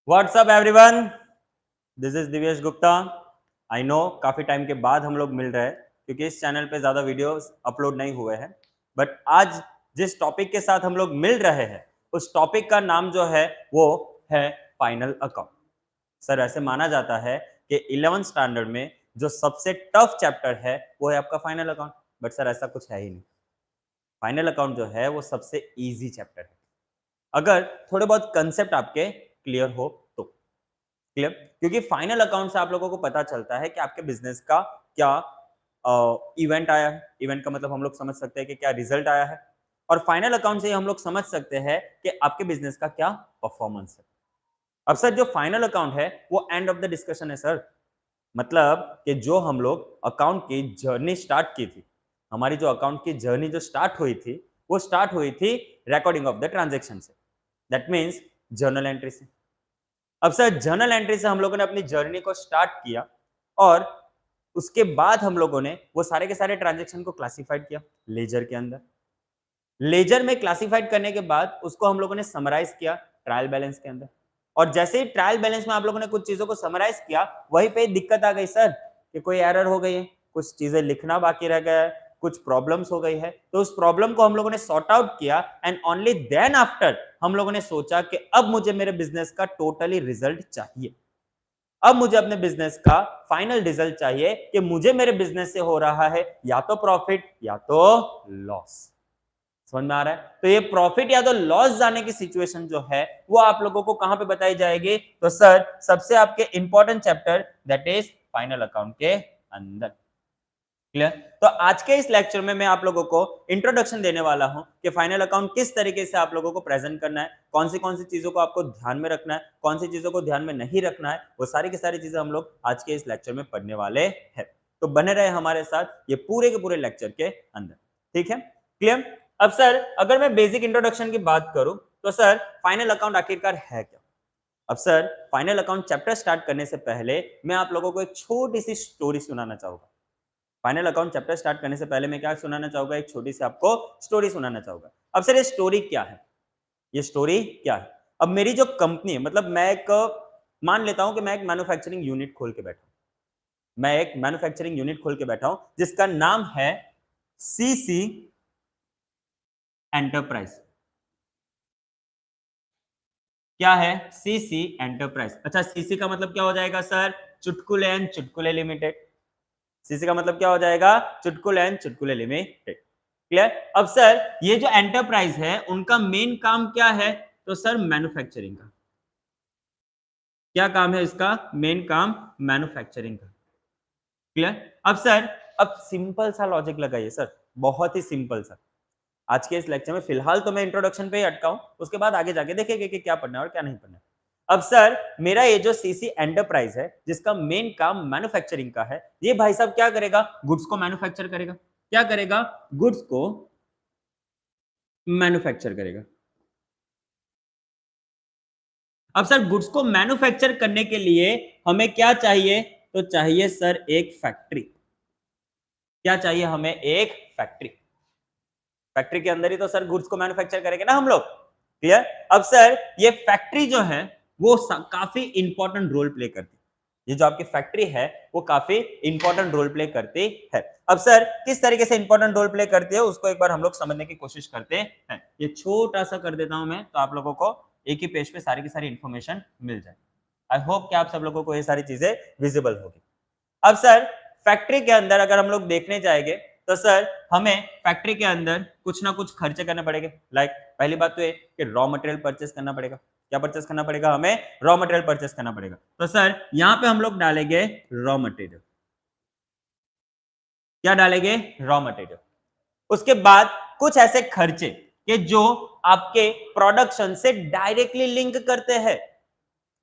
WhatsApp everyone, this is Divyesh Gupta. I know काफ़ी time के बाद हम लोग मिल रहे हैं क्योंकि इस चैनल पे ज़्यादा वीडियोस अपलोड नहीं हुए हैं। बट आज जिस टॉपिक के साथ हम लोग मिल रहे हैं उस टॉपिक का नाम जो है वो है फाइनल अकाउंट। सर ऐसे माना जाता है कि 11th स्टैंडर्ड में जो सबसे टफ चैप्टर है वो है आपका फाइनल अकाउंट। बट सर ऐसा कुछ है ही नहीं। फाइनल अकाउंट जो है वो सबसे ईजी चैप्टर है अगर थोड़े बहुत कंसेप्ट आपके क्लियर हो तो। क्लियर, क्योंकि फाइनल अकाउंट से आप लोगों को पता चलता है कि आपके बिजनेस का क्या इवेंट आया है। इवेंट का मतलब हम लोग समझ सकते हैं कि क्या रिजल्ट आया है, और फाइनल अकाउंट से ही हम लोग समझ सकते हैं कि आपके बिजनेस का क्या परफॉर्मेंस है। अब सर जो फाइनल अकाउंट है वो एंड ऑफ द डिस्कशन है सर। मतलब कि जो हम लोग अकाउंट की जर्नी स्टार्ट की थी, हमारी जो अकाउंट की जर्नी जो स्टार्ट हुई थी वो स्टार्ट हुई थी रिकॉर्डिंग ऑफ द ट्रांजेक्शन से। दैट मीन्स जर्नल एंट्री से। अब सर जर्नल एंट्री से हम लोगों ने अपनी जर्नी को स्टार्ट किया, और उसके बाद हम लोगों ने वो सारे के सारे ट्रांजेक्शन को क्लासिफाइड किया लेजर के अंदर। लेजर में क्लासिफाइड करने के बाद उसको हम लोगों ने समराइज किया ट्रायल बैलेंस के अंदर। और जैसे ही ट्रायल बैलेंस में आप लोगों ने कुछ चीजों को समराइज किया, वहीं पे दिक्कत आ गई सर कि कोई एरर हो गई है, कुछ चीजें लिखना बाकी रह गया है, कुछ प्रॉब्लम्स हो गई है। तो उस प्रॉब्लम को हम लोगों ने सॉर्ट आउट किया, एंड ओनली देन आफ्टर हम लोगों ने सोचा कि अब मुझे मेरे बिजनेस का टोटली रिजल्ट चाहिए। अब मुझे अपने बिजनेस का फाइनल रिजल्ट चाहिए कि मुझे मेरे बिजनेस से हो रहा है या तो प्रॉफिट या तो लॉस। समझ में आ रहा है? तो ये प्रॉफिट या तो लॉस जाने की सिचुएशन जो है वो आप लोगों को कहां पे बताई जाएगी? तो सर सबसे आपके important chapter that is final account के अंदर। क्लियर? तो आज के इस लेक्चर में मैं आप लोगों को इंट्रोडक्शन देने वाला हूं कि फाइनल अकाउंट किस तरीके से आप लोगों को प्रेजेंट करना है, कौन सी चीजों को आपको ध्यान में रखना है, कौन सी चीजों को ध्यान में नहीं रखना है, वो सारी की सारी चीजें हम लोग आज के इस लेक्चर में पढ़ने वाले हैं। तो बने रहे हमारे साथ ये पूरे के पूरे लेक्चर के अंदर। ठीक है? क्लियर? अब सर अगर मैं बेसिक इंट्रोडक्शन की बात करूं तो सर फाइनल अकाउंट आखिरकार है क्या? अब sir final account chapter start करने से पहले मैं आप लोगों को एक छोटी सी स्टोरी सुनाना चाहूंगा। फाइनल अकाउंट चैप्टर स्टार्ट करने से पहले मैं क्या सुनाना चाहूंगा? एक छोटी सी आपको स्टोरी सुनाना चाहूंगा। अब सर ये स्टोरी क्या है? ये स्टोरी क्या है? अब मेरी जो कंपनी है, मतलब मैं एक मान लेता हूं कि मैं एक मैन्युफैक्चरिंग यूनिट खोल के बैठा हूं। मैं एक मैन्युफैक्चरिंग यूनिट खोल के बैठा हूं जिसका नाम है सीसी एंटरप्राइज। क्या है? CC enterprise. अच्छा, सीसी का मतलब क्या हो जाएगा सर? चुटकुले एंड चुटकुले लिमिटेड। सीसी का मतलब क्या हो जाएगा? चुटकुले एंड चुटकुले लिमिटेड। क्लियर? अब सर ये जो एंटरप्राइज है उनका मेन काम क्या है? तो सर मैन्युफैक्चरिंग का। क्या काम है इसका? मेन काम मैन्युफैक्चरिंग का। क्लियर? अब सर अब सिंपल सा लॉजिक लगाइए सर, बहुत ही सिंपल सा। आज के इस लेक्चर में फिलहाल तो मैं इंट्रोडक्शन पे ही अटका हूं, उसके बाद आगे जाके देखेंगे कि क्या पढ़ना है और क्या नहीं पढ़ना है। अब सर मेरा ये जो सीसी एंटरप्राइज है जिसका मेन काम मैन्युफैक्चरिंग का है, ये भाई साहब क्या करेगा? गुड्स को मैन्युफैक्चर करेगा। क्या करेगा? गुड्स को मैन्युफैक्चर करेगा। अब सर गुड्स को मैन्युफैक्चर करने के लिए हमें क्या चाहिए? तो चाहिए सर एक फैक्ट्री। क्या चाहिए हमें? एक फैक्ट्री। फैक्ट्री के अंदर ही तो सर गुड्स को मैन्युफैक्चर करेंगे ना हम लोग। क्लियर? अब सर ये फैक्ट्री जो है वो काफी इंपॉर्टेंट रोल प्ले करती है। ये जो आपकी फैक्ट्री है वो काफी इंपॉर्टेंट रोल प्ले करती है। अब सर किस तरीके से इंपॉर्टेंट रोल प्ले करती है उसको एक बार हम लोग समझने की कोशिश करते हैं। ये छोटा सा कर देता हूं मैं, तो आप लोगों को एक ही पेज पे सारी की सारी इंफॉर्मेशन मिल जाए। आई होप कि आप सब लोगों को ये सारी चीजें विजिबल होगी। अब सर फैक्ट्री के अंदर अगर हम लोग देखने जाएंगे तो सर हमें फैक्ट्री के अंदर कुछ ना कुछ खर्चे करने पड़ेंगे। लाइक पहली बात तो ये कि रॉ मटेरियल परचेस करना पड़ेगा। क्या परचेस करना पड़ेगा? हमें रॉ मटेरियल परचेस करना पड़ेगा। तो सर यहां पे हम लोग डालेंगे रॉ मटेरियल। क्या डालेंगे? Raw material. उसके बाद कुछ ऐसे खर्चे कि जो आपके प्रोडक्शन से डायरेक्टली लिंक करते हैं।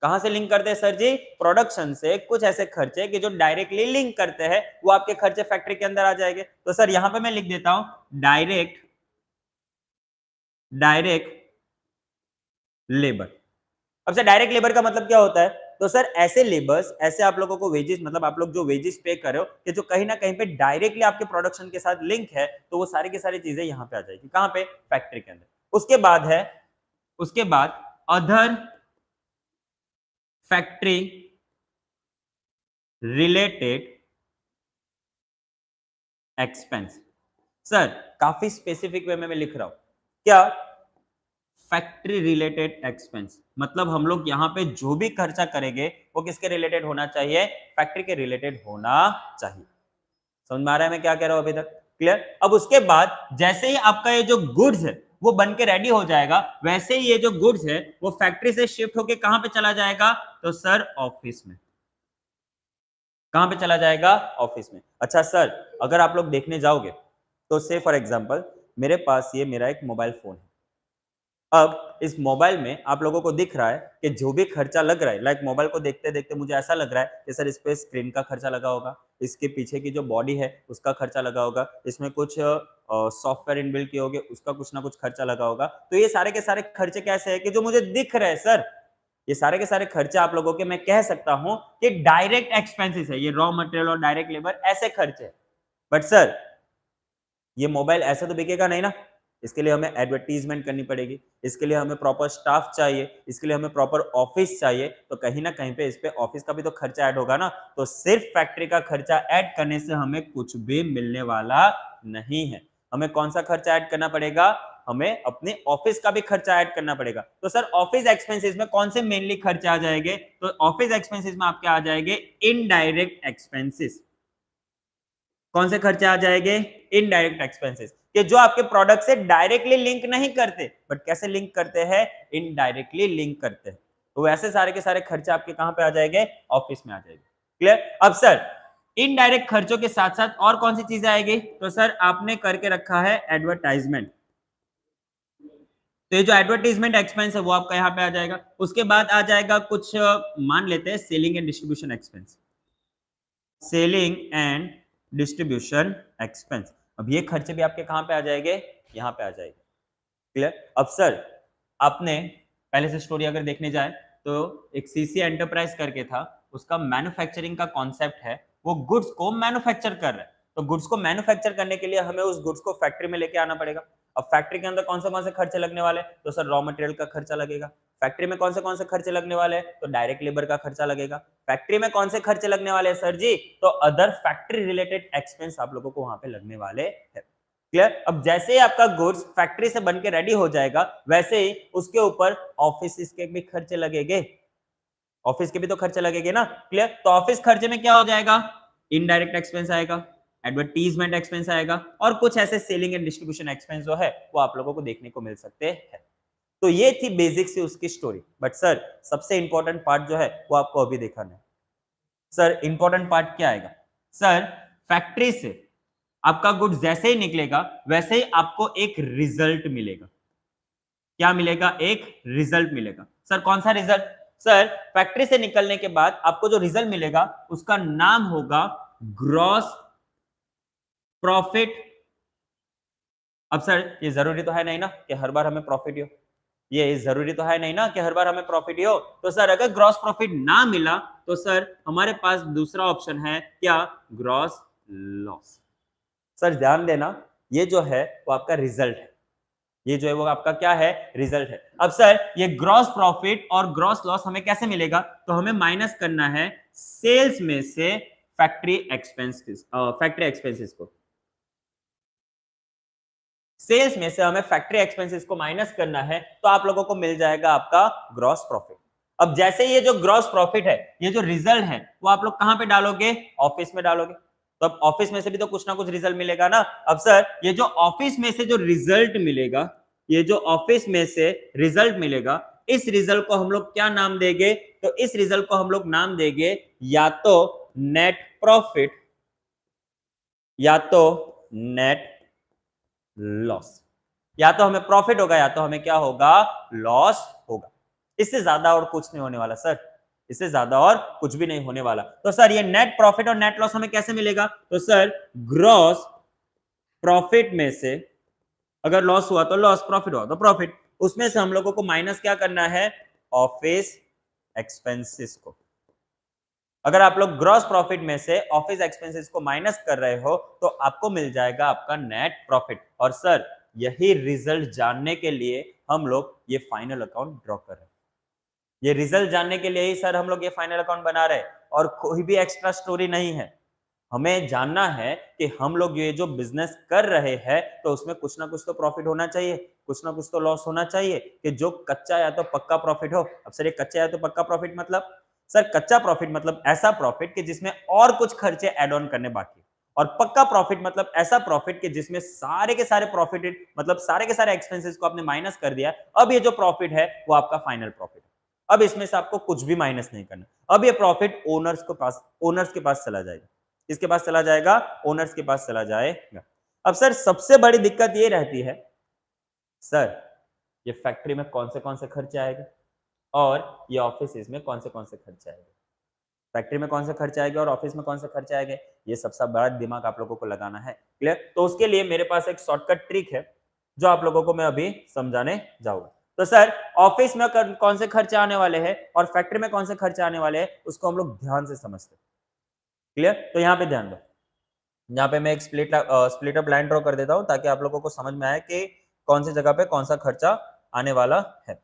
कहां से लिंक करते हैं सर जी? प्रोडक्शन से। कुछ ऐसे खर्चे कि जो डायरेक्टली लिंक करते हैं वो आपके खर्चे फैक्ट्री के अंदर आ जाएंगे। तो सर यहां पे मैं लिख देता हूं डायरेक्ट डायरेक्ट लेबर। अब सर डायरेक्ट लेबर का मतलब क्या होता है? तो सर ऐसे लेबर्स, ऐसे आप लोगों को वेजेस, मतलब आप लोग जो वेजेस पे कर रहे हो कि जो कहीं ना कहीं पे डायरेक्टली आपके प्रोडक्शन के साथ लिंक है, तो वो सारी की सारी चीजें यहां पे आ जाएगी। कहां पे? फैक्ट्री के अंदर। उसके बाद है, उसके बाद other factory related expense. Sir काफी स्पेसिफिक वे में मैं लिख रहा हूं क्या, फैक्ट्री रिलेटेड एक्सपेंस मतलब हम लोग यहां पे जो भी खर्चा करेंगे वो किसके रिलेटेड होना चाहिए, फैक्ट्री के रिलेटेड होना चाहिए। समझ में आ रहा है मैं क्या कह रहा हूं अभी तक, क्लियर। अब उसके बाद जैसे ही आपका ये जो गुड्स है वो बन के रेडी हो जाएगा, वैसे ही ये जो गुड्स है वो फैक्ट्री से शिफ्ट होके कहां पे चला जाएगा, तो सर ऑफिस में। कहां पे चला जाएगा, ऑफिस में। अच्छा सर अगर आप लोग देखने जाओगे तो से फॉर एग्जांपल मेरे पास ये मेरा एक मोबाइल फोन है। अब इस मोबाइल में आप लोगों को दिख रहा है कि जो भी खर्चा लग रहा है, लाइक मोबाइल को देखते देखते मुझे ऐसा लग रहा है कि सर इस पे स्क्रीन का खर्चा लगा होगा, इसके पीछे की जो बॉडी है उसका खर्चा लगा होगा, इसमें कुछ सॉफ्टवेयर इनबिल्ट किए होंगे उसका कुछ ना कुछ खर्चा लगा होगा। तो ये सारे के सारे खर्चे कैसे है कि जो मुझे दिख रहे हैं सर, ये सारे के सारे खर्चे आप लोगों के मैं कह सकता हूं कि डायरेक्ट एक्सपेंसेस है, ये रॉ मटेरियल और डायरेक्ट लेबर ऐसे खर्चे। बट सर ये मोबाइल ऐसे तो बिकेगा नहीं ना, इसके लिए हमें एडवर्टीजमेंट करनी पड़ेगी, इसके लिए हमें प्रॉपर स्टाफ चाहिए, इसके लिए हमें प्रॉपर ऑफिस चाहिए, तो कहीं ना कहीं पे इस पे ऑफिस का भी तो खर्चा ऐड होगा ना। तो सिर्फ फैक्ट्री का खर्चा ऐड करने से हमें कुछ भी मिलने वाला नहीं है। हमें कौन सा खर्चा ऐड करना पड़ेगा, हमें अपने ऑफिस का भी खर्चा ऐड करना पड़ेगा। तो सर ऑफिस एक्सपेंसेस में कौन से मेनली खर्चे आ जाएंगे, तो ऑफिस एक्सपेंसेस में आपके आ जाएंगे इनडायरेक्ट एक्सपेंसेस। कौन से खर्चे आ जाएंगे, इनडायरेक्ट एक्सपेंसेस, कि जो आपके प्रोडक्ट से डायरेक्टली लिंक नहीं करते बट कैसे लिंक करते हैं, इनडायरेक्टली लिंक करते हैं। तो वैसे सारे के सारे खर्चे आपके कहां पे आ जाएंगे, ऑफिस में आ जाएंगे। क्लियर। अब सर इनडायरेक्ट खर्चों के साथ साथ और कौन सी चीजें आएगी, तो सर आपने करके रखा है एडवर्टाइजमेंट। तो ये जो एडवर्टाइजमेंट एक्सपेंस है वो आपका यहाँ पे आ जाएगा। उसके बाद आ जाएगा कुछ मान लेते हैं selling and distribution expense, selling and distribution expense. अब ये खर्चे भी आपके कहां पे आ जाएंगे, यहां पे आ जाएंगे। क्लियर। अब सर आपने पहले से स्टोरी अगर देखने जाए तो एक सीसी एंटरप्राइज करके था, उसका मैन्युफैक्चरिंग का कॉन्सेप्ट है, वो गुड्स को मैन्युफैक्चर कर रहा है। तो गुड्स को मैन्युफैक्चर करने के लिए हमें उस गुड्स को फैक्ट्री में लेके आना पड़ेगा। अब फैक्ट्री के अंदर कौन से खर्चे लगने वाले, तो सर रॉ मटेरियल का खर्चा लगेगा। फैक्ट्री में कौन से खर्चे लगने वाले हैं, तो डायरेक्ट लेबर का खर्चा लगेगा। फैक्ट्री में कौन से खर्चे लगने वाले हैं सर जी, तो अदर फैक्ट्री रिलेटेड एक्सपेंस आप लोगों को वहां पे लगने वाले हैं। क्लियर। अब जैसे ही आपका गुड्स फैक्ट्री से बन के रेडी हो जाएगा, वैसे ही उसके ऊपर ऑफिस के भी खर्चे लगेंगे, ऑफिस के भी तो खर्चे लगेंगे ना। क्लियर। तो ऑफिस खर्चे में क्या हो जाएगा, इनडायरेक्ट एक्सपेंस आएगा, एडवर्टीजमेंट एक्सपेंस आएगा, और कुछ ऐसे सेलिंग एंड डिस्ट्रीब्यूशन एक्सपेंस जो है वो आप लोगों को देखने को मिल सकते हैं। तो ये थी बेसिक से उसकी स्टोरी। बट सर सबसे इंपॉर्टेंट पार्ट जो है वो आपको अभी दिखाना है। सर इंपॉर्टेंट पार्ट क्या आएगा, सर फैक्ट्री से आपका गुड्स जैसे ही निकलेगा वैसे ही आपको एक रिजल्ट मिलेगा। क्या मिलेगा, एक रिजल्ट मिलेगा। सर कौन सा रिजल्ट, सर फैक्ट्री से निकलने के बाद आपको जो रिजल्ट मिलेगा उसका नाम होगा ग्रॉस प्रॉफिट। अब सर ये जरूरी तो है नहीं ना कि हर बार हमें प्रॉफिट हो, ये जरूरी तो है नहीं ना कि हर बार हमें प्रॉफिट हो। तो सर अगर ग्रॉस प्रॉफिट ना मिला तो सर हमारे पास दूसरा ऑप्शन है क्या, ग्रॉस लॉस। सर ध्यान देना ये जो है वो आपका रिजल्ट है, ये जो है वो आपका क्या है, रिजल्ट है। अब सर ये ग्रॉस प्रॉफिट और ग्रॉस लॉस हमें कैसे मिलेगा, तो हमें माइनस करना है सेल्स में से फैक्ट्री एक्सपेंसेस को। सेल्स में से हमें फैक्ट्री एक्सपेंसेस को माइनस करना है, तो आप लोगों को मिल जाएगा आपका ग्रॉस प्रॉफिट। अब जैसे ये जो ग्रॉस प्रॉफिट है, ये जो रिजल्ट है वो आप लोग कहां पे डालोगे, ऑफिस में डालोगे। तो अब ऑफिस में से भी तो कुछ ना कुछ रिजल्ट मिलेगा ना। अब सर ये जो ऑफिस में से जो रिजल्ट मिलेगा, ये जो ऑफिस में से रिजल्ट मिलेगा, इस रिजल्ट को हम लोग क्या नाम देंगे, तो इस रिजल्ट को हम लोग नाम देंगे या तो नेट प्रॉफिट या तो नेट लॉस। या तो हमें प्रॉफिट होगा या तो हमें क्या होगा, लॉस होगा। इससे ज्यादा और कुछ नहीं होने वाला सर, इससे ज्यादा और कुछ भी नहीं होने वाला। तो सर ये नेट प्रॉफिट और नेट लॉस हमें कैसे मिलेगा, तो सर ग्रॉस प्रॉफिट में से अगर लॉस हुआ तो लॉस, प्रॉफिट हुआ तो प्रॉफिट, उसमें से हम लोगों को माइनस क्या करना है, ऑफिस एक्सपेंसेस को। अगर आप लोग ग्रॉस प्रॉफिट में से ऑफिस एक्सपेंसेस को माइनस कर रहे हो तो आपको मिल जाएगा आपका नेट प्रॉफिट। और सर यही रिजल्ट जानने के लिए हम लोग ये फाइनल अकाउंट ड्रॉ कर रहे हैं, ये रिजल्ट जानने के लिए ही सर हम लोग ये फाइनल अकाउंट बना रहे हैं और कोई भी एक्स्ट्रा स्टोरी नहीं है। हमें जानना है कि हम लोग ये जो बिजनेस कर रहे हैं तो उसमें कुछ ना कुछ तो प्रॉफिट होना चाहिए, कुछ ना कुछ तो लॉस होना चाहिए, कि जो कच्चा या तो पक्का प्रॉफिट हो। अब सर ये कच्चा या तो पक्का प्रॉफिट मतलब, सर कच्चा प्रॉफिट मतलब ऐसा प्रॉफिट कि जिसमें और कुछ खर्चे ऐड ऑन करने बाकी, और पक्का प्रॉफिट मतलब ऐसा प्रॉफिट कि जिसमें सारे के सारे प्रॉफिट मतलब सारे के सारे एक्सपेंसेस को आपने माइनस कर दिया, अब ये जो प्रॉफिट है वो आपका फाइनल प्रॉफिट है। अब इसमें से आपको कुछ भी माइनस नहीं करना। अब ये प्रॉफिट ओनर्स के पास चला जाएगा। किसके पास चला जाएगा? ओनर्स के पास चला जाएगा। अब सर सबसे बड़ी दिक्कत ये रहती है, सर ये फैक्ट्री में कौन से खर्चे आएंगे और ये ऑफिस में कौन से खर्चे आएंगे। फैक्ट्री में कौन से खर्चे आएंगे और ऑफिस में कौन से खर्चे आएंगे, ये सबसे बड़ा दिमाग आप लोगों को लगाना है। क्लियर? तो उसके लिए मेरे पास एक शॉर्टकट ट्रिक है जो आप लोगों को मैं अभी समझाने जाऊंगा। तो सर ऑफिस में कौन से खर्चे आने वाले हैं और फैक्ट्री में कौन से खर्चे आने वाले हैं उसको हम लोग ध्यान से समझते हैं। क्लियर? तो यहाँ पे ध्यान दो, यहाँ पे मैं एक स्प्लिट अप लाइन ड्रॉ कर देता हूं ताकि आप लोगों को समझ में आए कि कौन सी जगह पे कौन सा खर्चा आने वाला है।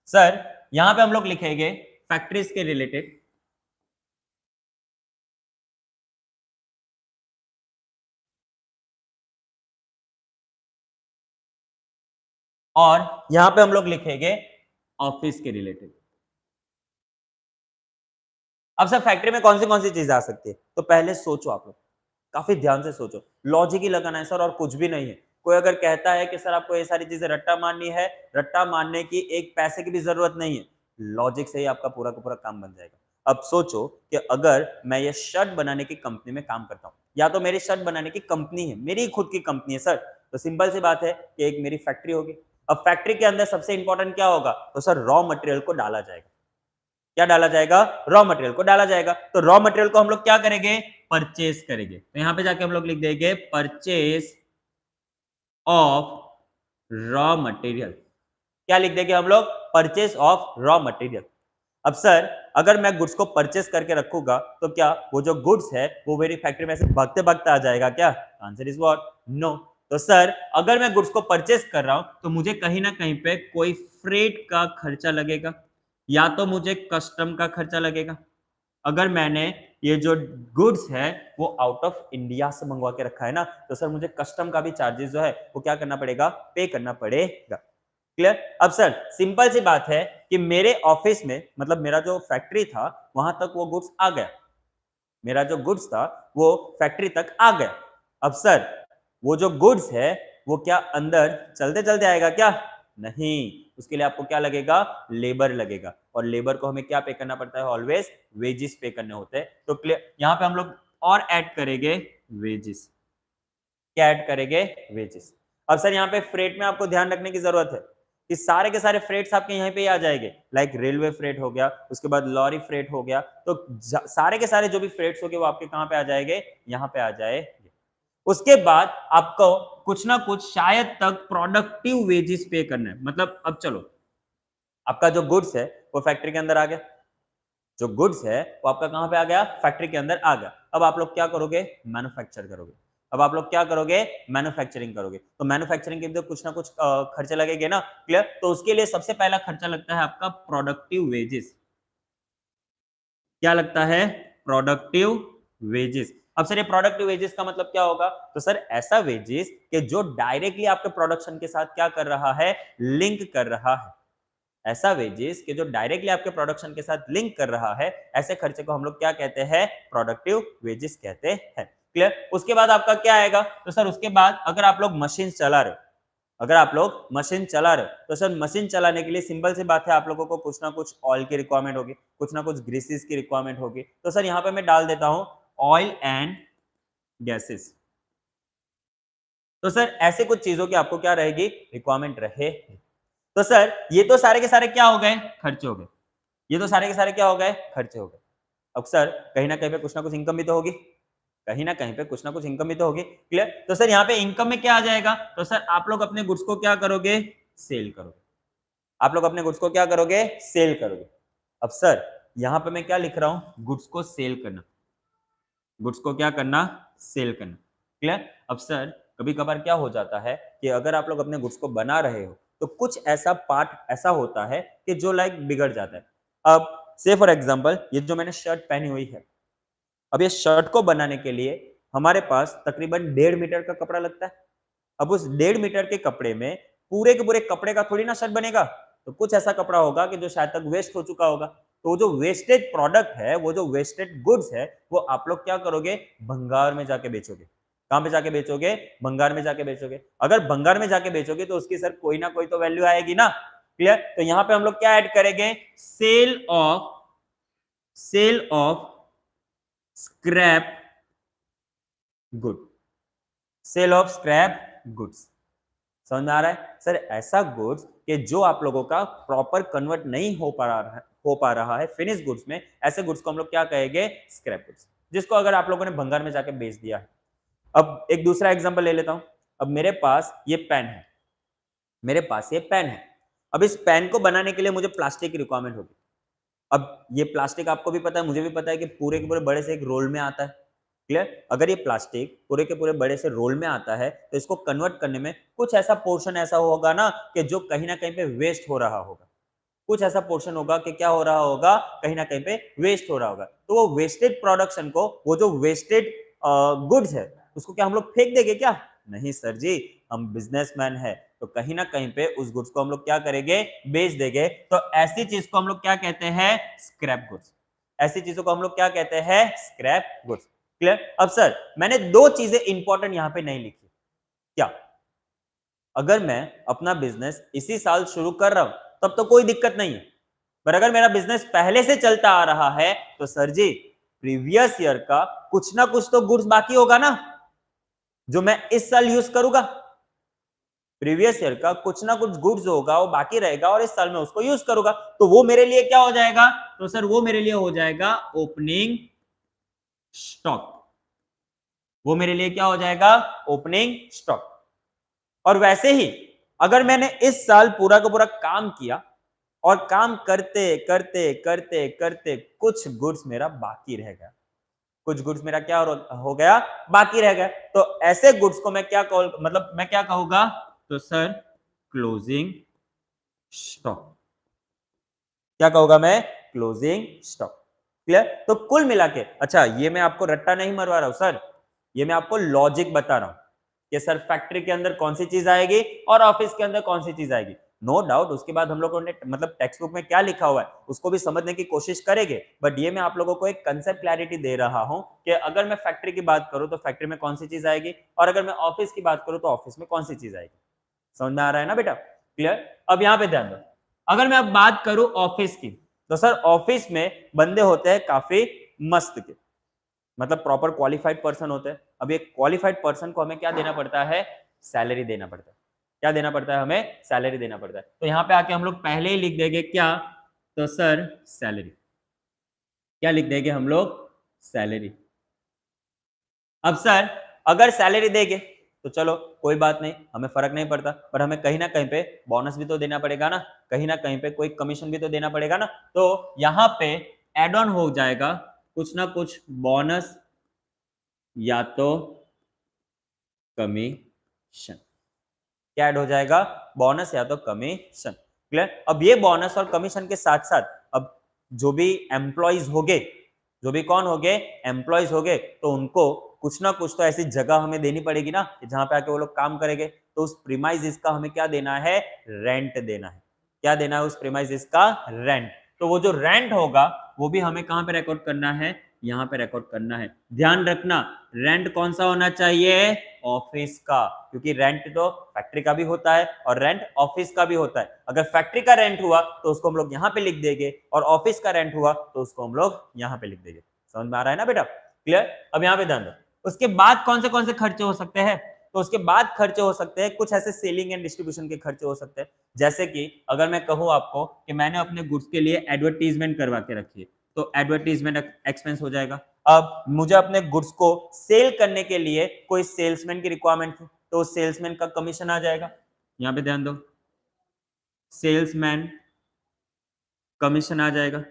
सर यहां पे हम लोग लिखेंगे फैक्ट्रीज के रिलेटेड, और यहां पे हम लोग लिखेंगे ऑफिस के रिलेटेड। अब सर फैक्ट्री में कौन सी चीजें आ सकती है, तो पहले सोचो, आप लोग काफी ध्यान से सोचो, लॉजिक ही लगाना है सर और कुछ भी नहीं है। कोई अगर कहता है कि सर आपको ये सारी चीजें रट्टा मारनी है, रट्टा मारने की एक पैसे की भी जरूरत नहीं है, लॉजिक से ही आपका पूरा का पूरा काम बन जाएगा। अब सोचो कि अगर मैं ये शर्ट बनाने की कंपनी में काम करता हूँ, या तो मेरी शर्ट बनाने की कंपनी है, मेरी खुद की कंपनी है सर, तो सिंपल सी बात है कि एक मेरी फैक्ट्री होगी। अब फैक्ट्री के अंदर सबसे इंपॉर्टेंट क्या होगा, तो सर रॉ मटेरियल को डाला जाएगा। क्या डाला जाएगा? रॉ मटेरियल को डाला जाएगा। तो रॉ मटेरियल को हम लोग क्या करेंगे? परचेज करेंगे। तो यहां पे जाके हम लोग लिख देंगे परचेज ऑफ रॉ मटेरियल। क्या लिख देंगे हम लोग? Purchase of raw material. अब सर अगर मैं गुड्स को परचेस करके रखूंगा तो क्या वो जो गुड्स है वो मेरी फैक्ट्री में से भागते भागते आ जाएगा क्या? Answer is what? नो। तो सर अगर मैं गुड्स को परचेस कर रहा हूं तो मुझे कहीं ना कहीं पे कोई फ्रेट का खर्चा लगेगा, या तो मुझे कस्टम का खर्चा लगेगा। अगर मैंने ये जो गुड्स है वो आउट ऑफ इंडिया से मंगवा के रखा है ना, तो सर मुझे कस्टम का भी चार्जेस जो है वो क्या करना पड़ेगा? पे करना पड़ेगा। क्लियर? अब सर सिंपल सी बात है कि मेरे ऑफिस में मतलब मेरा जो फैक्ट्री था वहां तक वो गुड्स आ गया, मेरा जो गुड्स था वो फैक्ट्री तक आ गया। अब सर वो जो गुड्स है वो क्या अंदर चलते चलते आएगा क्या? नहीं, उसके लिए आपको क्या लगेगा? लेबर लगेगा, और लेबर को हमें क्या पे करना पड़ता है? ऑलवेज वेजेस पे करने होते हैं। तो क्लियर, यहां पे हम लोग और ऐड करेंगे वेजेस। क्या ऐड करेंगे? वेजेस। अब सर यहाँ पे फ्रेट में आपको ध्यान रखने की जरूरत है कि सारे के सारे फ्रेट्स आपके यहाँ पे ही आ जाएंगे, लाइक रेलवे फ्रेट हो गया, उसके बाद लॉरी फ्रेट हो गया, तो सारे के सारे जो भी फ्रेट्स हो गए वो आपके कहाँ पे आ जाएंगे? यहाँ पे आ जाएंगे। उसके बाद आपको कुछ ना कुछ शायद तक प्रोडक्टिव वेजेस पे करना है। मतलब अब चलो, आपका जो गुड्स है वो फैक्ट्री के अंदर आ गया, जो गुड्स है वो आपका कहां पे आ गया? फैक्ट्री के अंदर आ गया। अब आप लोग क्या करोगे? मैन्युफैक्चर करोगे। अब आप लोग क्या करोगे? मैन्युफैक्चरिंग करोगे। तो मैन्युफैक्चरिंग के लिए कुछ ना कुछ खर्चे लगेंगे ना? क्लियर? तो उसके लिए सबसे पहला खर्चा लगता है आपका प्रोडक्टिव वेजेस। क्या लगता है? Productive wages. अब सर ये प्रोडक्टिव वेजेस का मतलब क्या होगा? तो सर ऐसा वेजेस कि जो डायरेक्टली आपके प्रोडक्शन के साथ क्या कर रहा है? लिंक कर रहा है। ऐसा वेजेस कि जो डायरेक्टली आपके प्रोडक्शन के साथ लिंक कर रहा है, ऐसे खर्चे को हम लोग क्या कहते हैं? प्रोडक्टिव वेजेस कहते हैं। क्लियर? उसके बाद आपका क्या आएगा? तो सर उसके बाद अगर आप लोग मशीन चला रहे हो, अगर आप लोग मशीन चला रहे हो तो सर मशीन चलाने के लिए सिंपल सी बात है, आप लोगों को कुछ ना कुछ ऑयल की रिक्वायरमेंट होगी, कुछ ना कुछ ग्रीसेस की रिक्वायरमेंट होगी। तो सर यहाँ पे मैं डाल देता हूं ऑयल एंड गैसेस। तो सर ऐसे कुछ चीजों की आपको क्या रहेगी? रिक्वायरमेंट रहे। तो सर ये तो सारे के सारे क्या हो गए? खर्चे हो गए। ये तो सारे के सारे क्या हो गए? खर्चे हो गए। अब सर कहीं ना कहीं पे कुछ ना कुछ इनकम भी तो होगी, कहीं ना कहीं पे कुछ ना कुछ इनकम भी तो होगी। क्लियर? तो सर यहाँ पे इनकम में क्या आ जाएगा? तो सर आप लोग अपने गुड्स को क्या करोगे? सेल करोगे। आप लोग अपने गुड्स को क्या करोगे? सेल करोगे। अब सर यहाँ पे मैं क्या लिख रहा हूं? गुड्स को सेल करना। गुड्स को क्या करना? सेल करना। क्लियर? अब सर कभी कभार क्या हो जाता है कि अगर आप लोग अपने गुड्स को बना रहे हो तो कुछ ऐसा पार्ट ऐसा होता है कि जो लाइक बिगड़ जाता है। अब से फॉर एग्जांपल ये जो मैंने शर्ट पहनी हुई है, अब ये शर्ट को बनाने के लिए हमारे पास तकरीबन 1.5 मीटर का कपड़ा लगता है। अब उस 1.5 मीटर के कपड़े में पूरे के पूरे कपड़े का थोड़ी ना शर्ट बनेगा, तो कुछ ऐसा कपड़ा होगा कि जो शायद तक वेस्ट हो चुका होगा। तो जो वेस्टेज प्रोडक्ट है, वो जो वेस्टेड गुड्स है, वो आप लोग क्या करोगे, भंगार में जाके बेचोगे। कहां पे जाके बेचोगे, भंगार में जाके बेचोगे। अगर भंगार में जाके बेचोगे तो उसकी सर कोई ना कोई तो वैल्यू आएगी ना। क्लियर? तो यहां पे हम लोग क्या ऐड करेंगे, sale of scrap good, sale of scrap goods. समझ में आ रहा है सर? ऐसा गुड्स कि जो आप लोगों का प्रॉपर कन्वर्ट नहीं हो पा रहा है फिनिश गुड्स में, ऐसे गुड्स को हम लोग क्या कहेंगे, स्क्रैप गुड्स, जिसको अगर आप लोगों ने भंगार में जाके बेच दिया है। अब एक दूसरा एग्जांपल ले लेता हूं। अब मेरे पास ये पेन है, मेरे पास ये पेन है। अब इस पेन को बनाने के लिए मुझे प्लास्टिक की रिक्वायरमेंट होगी। अब ये प्लास्टिक आपको भी पता है, मुझे भी पता है कि पूरे के पूरे बड़े से एक रोल में आता है। क्लियर? अगर ये प्लास्टिक पूरे के पूरे बड़े से रोल में आता है तो इसको कन्वर्ट करने में कुछ ऐसा पोर्शन ऐसा होगा ना कि जो कहीं ना कहीं पे वेस्ट हो रहा होगा। कुछ ऐसा पोर्शन होगा कि क्या हो रहा होगा, कहीं ना कहीं पे वेस्ट हो रहा होगा। तो वो वेस्टेड प्रोडक्शन को, वो जो वेस्टेड गुड्स है, उसको क्या हम लोग फेंक देंगे क्या? नहीं सर जी, हम बिजनेसमैन है तो कहीं ना कहीं पे उस गुड्स को हम लोग क्या करेंगे, बेच देंगे। तो ऐसी चीज को हम लोग क्या कहते हैं, स्क्रैप गुड्स। ऐसी चीजों को हम लोग क्या कहते हैं, स्क्रैप गुड्स। क्लियर? अब सर मैंने दो चीजें इंपॉर्टेंट यहां पे नहीं लिखी। क्या? अगर मैं अपना बिजनेस इसी साल शुरू कर रहा हूं तब तो कोई दिक्कत नहीं है, पर अगर मेरा बिजनेस पहले से चलता आ रहा है तो सर जी प्रीवियस ईयर का कुछ ना कुछ तो गुड्स बाकी होगा ना, जो मैं इस साल यूज करूंगा। प्रीवियस ईयर का कुछ ना कुछ गुड्स होगा, वो बाकी रहेगा और इस साल में उसको यूज करूंगा। तो वो मेरे लिए क्या हो जाएगा, तो सर वो मेरे लिए हो जाएगा ओपनिंग स्टॉक। वो मेरे लिए क्या हो जाएगा, ओपनिंग स्टॉक। और वैसे ही अगर मैंने इस साल पूरा का पूरा काम किया और काम करते करते करते करते कुछ गुड्स मेरा बाकी रह गया, कुछ गुड्स मेरा क्या हो गया, बाकी रह गया, तो ऐसे गुड्स को मैं क्या मतलब मैं क्या कहूंगा, तो सर क्लोजिंग स्टॉक। क्या कहूंगा मैं, क्लोजिंग स्टॉक। क्लियर? तो कुल मिला के, अच्छा ये मैं आपको रट्टा नहीं मरवा रहा हूं सर, ये मैं आपको लॉजिक बता रहा हूं कि सर फैक्ट्री के अंदर कौन सी चीज आएगी और ऑफिस के अंदर कौन सी चीज आएगी। नो डाउट उसके बाद हम लोगों ने मतलब टेक्स्ट बुक में क्या लिखा हुआ है उसको भी समझने की कोशिश करेंगे, बट ये मैं आप लोगों को एक कंसेप्ट क्लैरिटी दे रहा हूं कि अगर मैं फैक्ट्री की बात करूं तो फैक्ट्री में कौन सी चीज आएगी, और अगर मैं ऑफिस की बात करूं तो ऑफिस में कौन सी चीज आएगी। समझ में आ रहा है ना बेटा? क्लियर? अब यहां पे ध्यान दो, अगर मैं अब बात करूं ऑफिस की, तो सर ऑफिस में बंदे होते हैं काफी मस्त के, मतलब प्रॉपर क्वालिफाइड पर्सन होते हैं। अब एक क्वालिफाइड पर्सन को हमें क्या देना पड़ता है, सैलरी देना पड़ता है। क्या देना पड़ता है, हमें सैलरी देना पड़ता है। तो यहां पे आके हम लोग पहले ही लिख देंगे क्या, तो सर सैलरी। क्या लिख देंगे हम लोग, सैलरी। अब सर अगर सैलरी देंगे तो चलो कोई बात नहीं, हमें फर्क नहीं पड़ता, पर हमें कहीं ना कहीं पे बोनस भी तो देना पड़ेगा ना, कहीं ना कहीं पे कोई कमीशन भी तो देना पड़ेगा ना। तो यहां पे एड ऑन हो जाएगा कुछ ना कुछ बोनस या तो कमीशन। क्या ऐड हो जाएगा, बोनस या तो कमीशन। क्लियर? अब ये बोनस और कमीशन के साथ साथ अब जो भी एम्प्लॉइज होंगे, जो भी कौन होंगे, एम्प्लॉइज होंगे, तो उनको कुछ ना कुछ तो ऐसी जगह हमें देनी पड़ेगी ना जहां पे आके वो लोग काम करेंगे। तो उस प्रीमाइज का हमें क्या देना है, रेंट देना है। क्या देना है उस प्रीमाइज का, रेंट। तो वो जो रेंट होगा वो भी हमें कहां पे रिकॉर्ड करना है, यहां पे रिकॉर्ड करना है। ध्यान रखना रेंट कौन सा होना चाहिए, ऑफिस का, क्योंकि रेंट तो फैक्ट्री का भी होता है और रेंट ऑफिस का भी होता है। अगर फैक्ट्री का रेंट हुआ तो उसको हम लोग यहाँ पे लिख देंगे, और ऑफिस का रेंट हुआ तो उसको हम लोग यहाँ पे लिख देंगे। समझ में आ रहा है ना बेटा? क्लियर? अब यहाँ पे ध्यान दो, उसके बाद कौन से खर्चे हो सकते हैं, तो उसके बाद खर्चे हो सकते हैं कुछ ऐसे सेलिंग एंड डिस्ट्रीब्यूशन के खर्चे हो सकते हैं। जैसे कि अगर मैं कहूँ आपको कि मैंने अपने गुड्स के लिए एडवर्टीजमेंट करवा के रखी है, तो एडवर्टीजमेंट एक्सपेंस हो जाएगा। अब मुझे अपने गुड्स को सेल करने के लिए कोई सेल्समैन की रिक्वायरमेंट थी, तो सेल्समैन का कमीशन आ जाएगा। यहां पे ध्यान दो, सेल्समैन कमीशन आ जाएगा।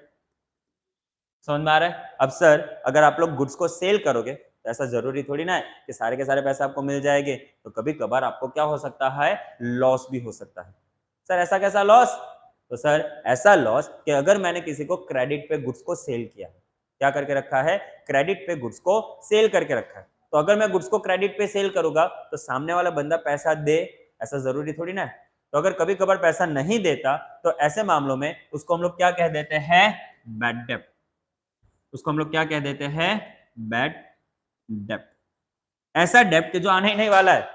समझ में आ रहा है? अब सर अगर आप लोग गुड्स को सेल करोगे तो ऐसा जरूरी थोड़ी ना है कि सारे के सारे पैसे आपको मिल जाएंगे, तो कभी कभार आपको क्या हो सकता है, लॉस भी हो सकता है। सर ऐसा कैसा लॉस? तो सर ऐसा लॉस कि अगर मैंने किसी को क्रेडिट पे गुड्स को सेल किया, क्या करके रखा है? क्रेडिट पे गुड्स को सेल करके रखा है। तो अगर मैं गुड्स को क्रेडिट पे सेल करूंगा तो सामने वाला बंदा पैसा दे, ऐसा जरूरी थोड़ी ना है। तो अगर कभी कभार पैसा नहीं देता तो ऐसे मामलों में उसको हम लोग क्या कह देते हैं? बैड डेप्ट। उसको हम लोग क्या कह देते हैं? बैड डेप्ट। ऐसा डेप्ट जो आने ही नहीं वाला है,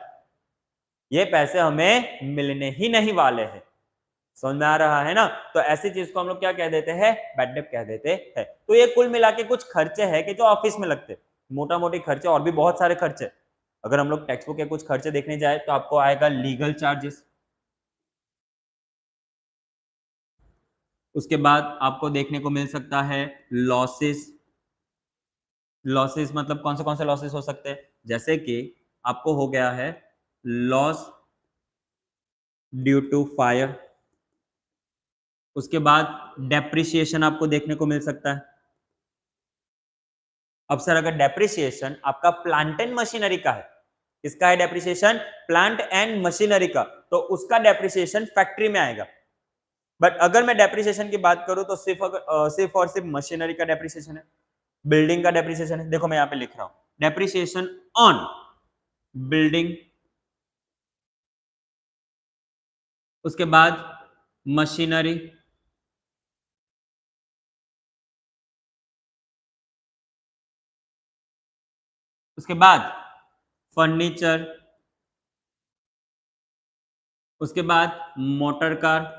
ये पैसे हमें मिलने ही नहीं वाले हैं। समझ में आ रहा है ना? तो ऐसी चीज को हम लोग क्या कह देते हैं? बैड डेप्ट कह देते हैं। तो ये कुल मिला के कुछ खर्चे हैं कि जो ऑफिस में लगते हैं, मोटा मोटी खर्चे, और भी बहुत सारे खर्चे। अगर हम लोग टेक्स्ट बुक के कुछ खर्चे देखने जाए तो आपको आएगा लीगल चार्जेस, उसके बाद आपको देखने को मिल सकता है लॉसेस। लॉसेस मतलब कौन से लॉसेस हो सकते हैं? जैसे कि आपको हो गया है लॉस ड्यू टू फायर, उसके बाद डेप्रिसिएशन आपको देखने को मिल सकता है। अब सर अगर डेप्रिसिएशन आपका प्लांट एंड मशीनरी का है, किसका है डेप्रिसिएशन? प्लांट एंड मशीनरी का, तो उसका डेप्रिसिएशन फैक्ट्री में आएगा। बट अगर मैं डेप्रिसिएशन की बात करूं तो सिर्फ और सिर्फ मशीनरी का डेप्रिसिएशन है, बिल्डिंग का डेप्रिसिएशन है। देखो मैं यहां पे लिख रहा हूं डेप्रिसिएशन ऑन बिल्डिंग, उसके बाद मशीनरी, उसके बाद फर्नीचर, उसके बाद मोटर कार।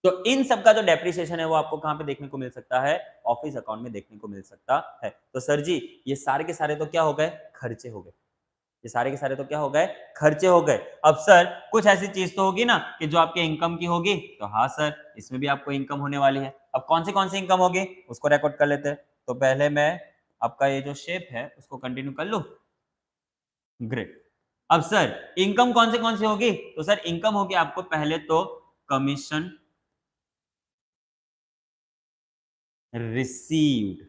तो इन सब का जो डेप्रिसिएशन है वो आपको कहां पे देखने को मिल सकता है? ऑफिस अकाउंट में देखने को मिल सकता है। तो सर जी ये सारे के सारे तो क्या हो गए? खर्चे हो गए। ये सारे के सारे तो क्या हो गए? खर्चे हो गए। अब सर कुछ ऐसी चीज तो होगी ना कि जो आपके इनकम की होगी, तो हाँ सर इसमें भी आपको इनकम होने वाली है। अब कौन सी इनकम होगी उसको रिकॉर्ड कर लेते हैं। तो पहले मैं आपका ये जो शेप है उसको कंटिन्यू कर लूं। ग्रेट। अब सर इनकम कौन सी होगी? तो सर इनकम होगी आपको पहले तो कमीशन रिसीव्ड।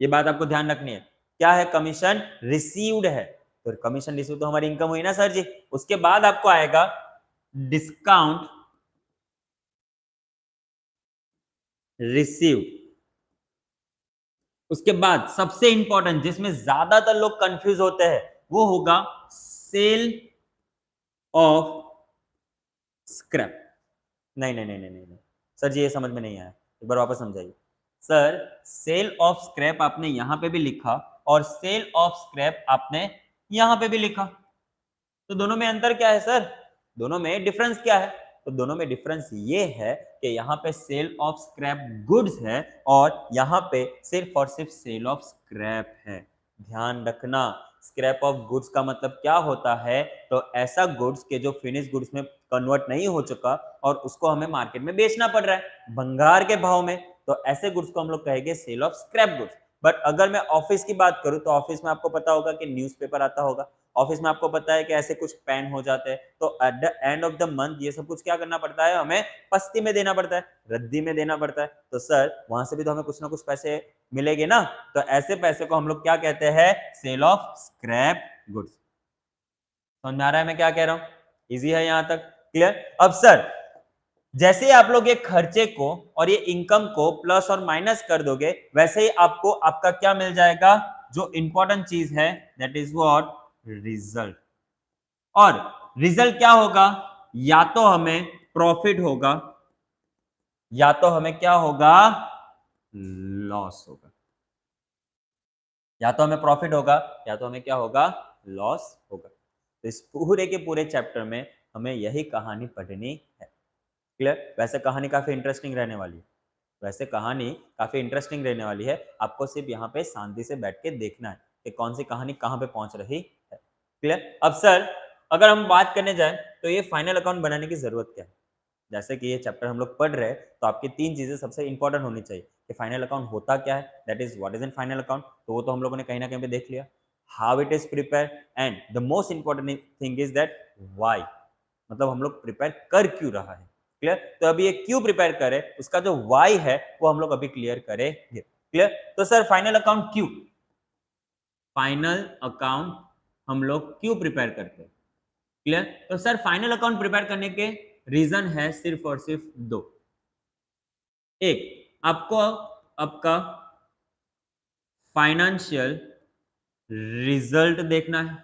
ये बात आपको ध्यान रखनी है। क्या है? कमीशन रिसीव्ड है। तो कमीशन रिसीव तो हमारी इनकम हुई ना सर जी। उसके बाद आपको आएगा डिस्काउंट रिसीव। उसके बाद सबसे इंपॉर्टेंट जिसमें ज्यादातर लोग कंफ्यूज होते हैं वो होगा सेल ऑफ स्क्रैप। नहीं, सर जी ये समझ में नहीं आया, एक बार वापस समझाइए। सर सेल ऑफ स्क्रैप आपने यहां पे भी लिखा और सेल ऑफ स्क्रैप आपने यहां पे भी लिखा, तो दोनों में अंतर क्या है सर? दोनों में डिफरेंस क्या है? तो दोनों में डिफरेंस ये है कि यहाँ पे सेल ऑफ स्क्रैप गुड्स है और यहाँ पे सिर्फ और सिर्फ सेल ऑफ स्क्रैप है। ध्यान रखना, स्क्रैप ऑफ गुड्स का मतलब क्या होता है? तो ऐसा गुड्स के जो फिनिश गुड्स में कन्वर्ट नहीं हो चुका और उसको हमें मार्केट में बेचना पड़ रहा है भंगार के भाव में, तो ऐसे गुड्स को हम लोग कहेंगे sale of scrap goods. But अगर मैं ऑफिस की बात करूं तो ऑफिस में आपको पता होगा कि न्यूज़पेपर आता होगा, ऑफिस में आपको पता है कि ऐसे कुछ पेन हो जाते हैं, तो at the end of the month ये सब कुछ क्या करना पड़ता है? हमें पस्ती में देना पड़ता है, रद्दी में देना पड़ता है। तो सर वहां से भी तो हमें कुछ ना कुछ पैसे मिलेंगे ना, तो ऐसे पैसे को हम लोग क्या कहते हैं? Sale of scrap goods. समझ में आ रहा है मैं क्या कह रहा हूं? इजी है यहां तक? क्लियर? अब सर जैसे ही आप लोग ये खर्चे को और ये इनकम को प्लस और माइनस कर दोगे, वैसे ही आपको आपका क्या मिल जाएगा? जो इंपॉर्टेंट चीज है दैट इज व्हाट? रिजल्ट। और रिजल्ट क्या होगा? या तो हमें प्रॉफिट होगा या तो हमें क्या होगा? लॉस होगा। या तो हमें प्रॉफिट होगा या तो हमें क्या होगा? लॉस होगा। तो इस पूरे के पूरे चैप्टर में हमें यही कहानी पढ़नी है। क्लियर? वैसे कहानी काफी इंटरेस्टिंग रहने वाली है, वैसे कहानी काफी इंटरेस्टिंग रहने वाली है। आपको सिर्फ यहाँ पे शांति से बैठ के देखना है कि कौन सी कहानी कहाँ पे पहुंच रही है। क्लियर? अब सर अगर हम बात करने जाए तो ये फाइनल अकाउंट बनाने की जरूरत क्या है? जैसे कि ये चैप्टर हम लोग पढ़ रहे हैं तो आपकी तीन चीजें सबसे इंपॉर्टेंट होनी चाहिए कि फाइनल अकाउंट होता क्या है, that is what is in final account, तो वो तो हम लोगों ने कहीं ना कहीं पे देख लिया। How it is prepare and the most important thing is that why, मतलब हम लोग प्रिपेयर कर क्यों रहा है। क्लियर? तो अभी ये क्यों प्रिपेयर करे उसका जो व्हाई है वो हम लोग अभी क्लियर करेंगे। क्लियर? तो सर फाइनल अकाउंट क्यों, फाइनल अकाउंट हम लोग क्यों प्रिपेयर करते हैं? क्लियर? तो सर फाइनल अकाउंट प्रिपेयर करने के रीजन है सिर्फ और सिर्फ दो। एक, आपको आपका फाइनेंशियल रिजल्ट देखना है।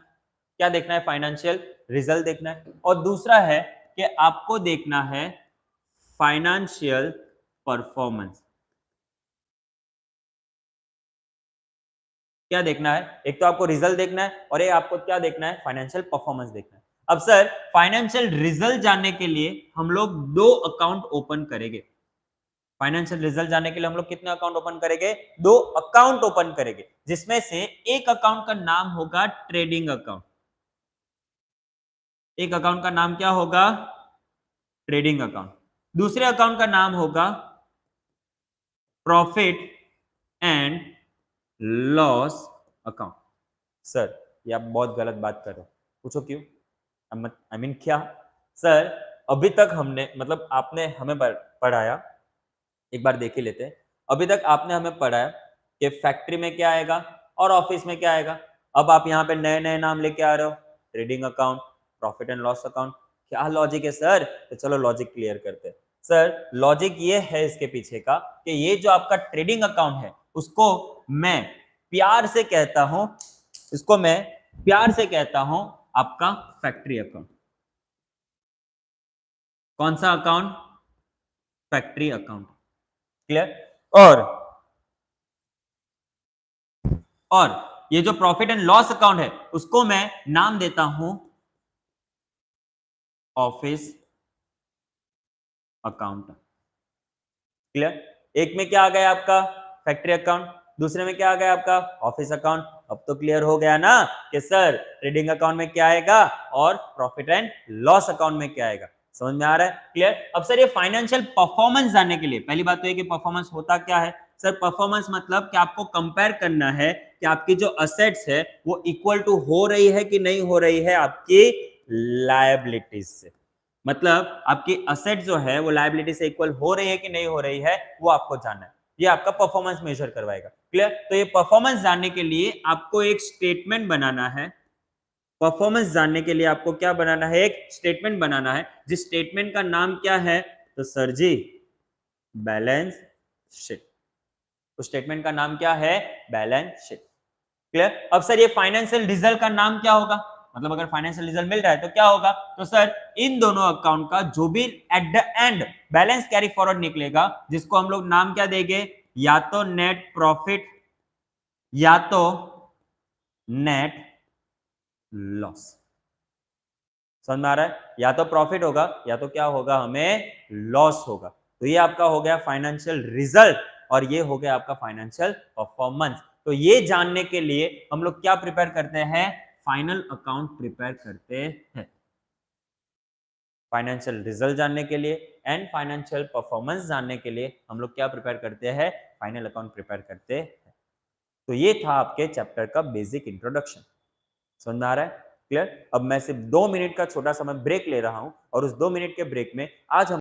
क्या देखना है? फाइनेंशियल रिजल्ट देखना है। और दूसरा है कि आपको देखना है फाइनेंशियल परफॉर्मेंस। क्या देखना है? एक तो आपको रिजल्ट देखना है और एक आपको क्या देखना है? फाइनेंशियल परफॉर्मेंस देखना है। अब सर फाइनेंशियल रिजल्ट जानने के लिए हम लोग दो अकाउंट ओपन करेंगे। फाइनेंशियल रिजल्ट जानने के लिए हम लोग कितने अकाउंट ओपन करेंगे? दो अकाउंट ओपन करेंगे, जिसमें से एक अकाउंट का नाम होगा ट्रेडिंग अकाउंट। एक अकाउंट का नाम क्या होगा? Trading account. दूसरे अकाउंट का नाम होगा profit and loss account. Sir ये आप बहुत गलत बात कर रहे हो। पूछो क्यों? आई मीन क्या? सर अभी तक हमने मतलब आपने हमें पढ़ाया, एक बार देख ही लेते हैं। अभी तक आपने हमें पढ़ाया कि फैक्ट्री में क्या आएगा और ऑफिस में क्या आएगा। अब आप यहाँ पे नए नए नाम लेके आ रहे हो, trading account, profit and loss account. क्या लॉजिक है सर? तो चलो लॉजिक क्लियर करते हैं। सर लॉजिक ये है इसके पीछे का कि ये जो आपका ट्रेडिंग अकाउंट है उसको मैं प्यार से कहता हूं, इसको मैं प्यार से कहता हूं आपका फैक्ट्री अकाउंट। कौन सा अकाउंट? Factory account. क्लियर? और ये जो प्रॉफिट एंड लॉस अकाउंट है उसको मैं नाम देता हूं ऑफिस अकाउंट। क्लियर? एक में क्या आ गया आपका? Factory account. दूसरे में क्या आ गया आपका? Office account. अब तो क्लियर हो गया ना कि सर ट्रेडिंग अकाउंट में क्या आएगा और प्रॉफिट एंड लॉस अकाउंट में क्या आएगा। समझ में आ रहा है? क्लियर? अब सर ये फाइनेंशियल परफॉर्मेंस जानने के लिए पहली बात तो ये कि परफॉर्मेंस होता क्या है। सर परफॉर्मेंस मतलब कि आपको कंपेयर करना है कि आपकी जो असेट्स है वो इक्वल टू हो रही है कि नहीं हो रही है आपकी लायबिलिटीज से। मतलब आपकी असेट जो है वो लायबिलिटी से इक्वल हो रही है कि नहीं हो रही है, वो आपको जानना है। ये आपका परफॉर्मेंस मेजर करवाएगा। क्लियर? तो ये परफॉर्मेंस जानने के लिए आपको एक स्टेटमेंट बनाना है। परफॉर्मेंस जानने के लिए आपको क्या बनाना है? एक स्टेटमेंट बनाना है, जिस स्टेटमेंट का नाम क्या है? तो सर जी बैलेंस शीट। उस स्टेटमेंट का नाम क्या है? Balance sheet. क्लियर? अब सर ये फाइनेंशियल रिजल्ट का नाम क्या होगा? मतलब अगर फाइनेंशियल रिजल्ट मिल रहा है तो क्या होगा? तो सर इन दोनों अकाउंट का जो भी at the end balance carry forward निकलेगा, जिसको हम लोग नाम क्या देंगे? या तो नेट प्रॉफिट या तो नेट लॉस। समझ में आ रहा है? या तो प्रॉफिट होगा या तो क्या होगा? हमें लॉस होगा। तो ये आपका हो गया फाइनेंशियल रिजल्ट और ये हो गया आपका फाइनेंशियल परफॉर्मेंस। तो ये जानने के लिए हम लोग क्या प्रिपेयर करते हैं? फाइनल अकाउंट प्रिपेयर करते हैं। फाइनेंशियल रिजल्ट जानने के लिए एंड फाइनेंशियल परफॉर्मेंस जानने के लिए हम लोग क्या प्रिपेयर करते हैं? फाइनल अकाउंट प्रिपेयर करते हैं। तो ये था आपके चैप्टर का बेसिक इंट्रोडक्शन। समझ में आ रहा है? क्लियर? अब मैं सिर्फ 2 मिनट का छोटा सा मैं ब्रेक ले रहा हूं और उस 2 मिनट के ब्रेक में आज हम